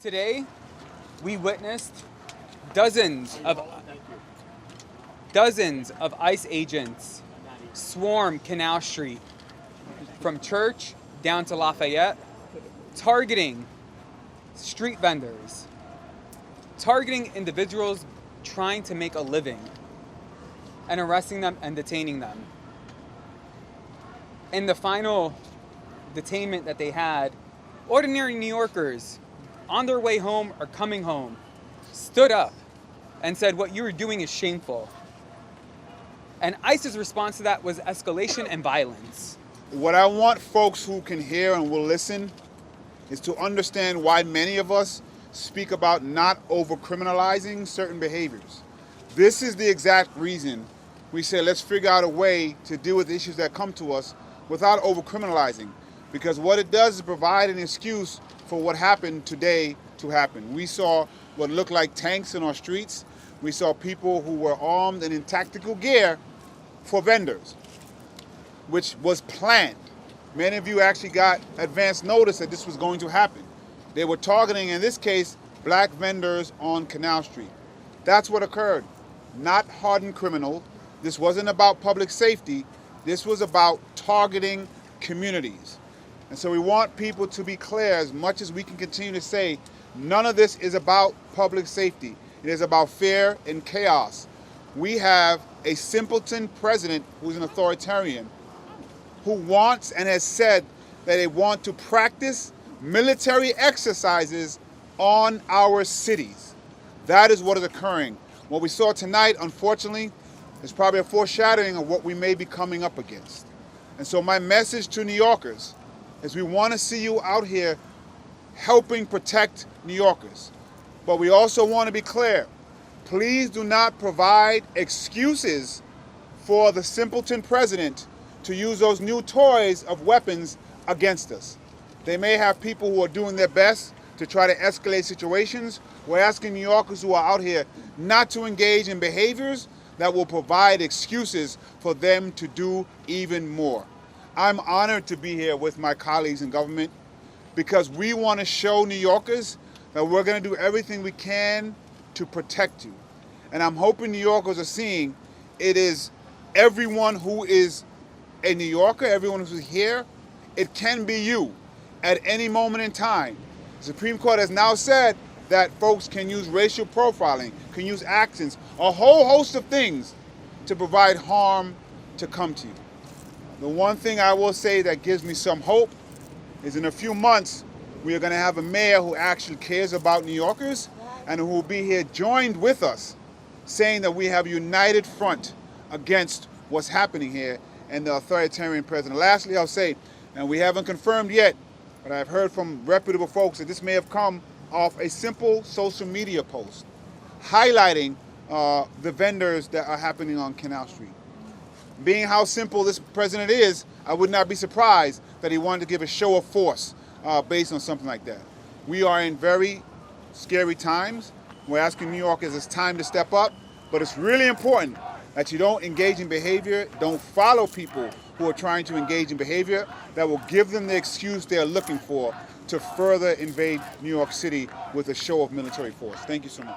Today, we witnessed dozens of ICE agents swarm Canal Street from Church down to Lafayette, targeting street vendors, targeting individuals trying to make a living, and arresting them and detaining them. In the final detainment that they had, ordinary New Yorkers on their way home or coming home stood up and said, "What you're doing is shameful." And ICE's response to that was escalation and violence. What I want folks who can hear and will listen is to understand why many of us speak about not over-criminalizing certain behaviors. This is the exact reason we say let's figure out a way to deal with issues that come to us without over-criminalizing. Because what it does is provide an excuse for what happened today to happen. We saw what looked like tanks in our streets. We saw people who were armed and in tactical gear for vendors, which was planned. Many of you actually got advance notice that this was going to happen. They were targeting, in this case, black vendors on Canal Street. That's what occurred. Not hardened criminals. This wasn't about public safety. This was about targeting communities. And so we want people to be clear, as much as we can continue to say, none of this is about public safety. It is about fear and chaos. We have a simpleton president who's an authoritarian, who wants and has said that they want to practice military exercises on our cities. That is what is occurring. What we saw tonight, unfortunately, is probably a foreshadowing of what we may be coming up against. And so my message to New Yorkers is we want to see you out here helping protect New Yorkers. But we also want to be clear. Please do not provide excuses for the simpleton president to use those new toys of weapons against us. They may have people who are doing their best to try to escalate situations. We're asking New Yorkers who are out here not to engage in behaviors that will provide excuses for them to do even more. I'm honored to be here with my colleagues in government because we want to show New Yorkers that we're going to do everything we can to protect you. And I'm hoping New Yorkers are seeing it is everyone who is a New Yorker, everyone who's here, it can be you at any moment in time. The Supreme Court has now said that folks can use racial profiling, can use accents, a whole host of things to provide harm to come to you. The one thing I will say that gives me some hope is in a few months, we are going to have a mayor who actually cares about New Yorkers and who will be here joined with us, saying that we have a united front against what's happening here and the authoritarian president. Lastly, I'll say, and we haven't confirmed yet, but I've heard from reputable folks that this may have come off a simple social media post highlighting the vendors that are happening on Canal Street. Being how simple this president is, I would not be surprised that he wanted to give a show of force based on something like that. We are in very scary times. We're asking New Yorkers it's time to step up, but it's really important that you don't engage in behavior, don't follow people who are trying to engage in behavior that will give them the excuse they're looking for to further invade New York City with a show of military force. Thank you so much.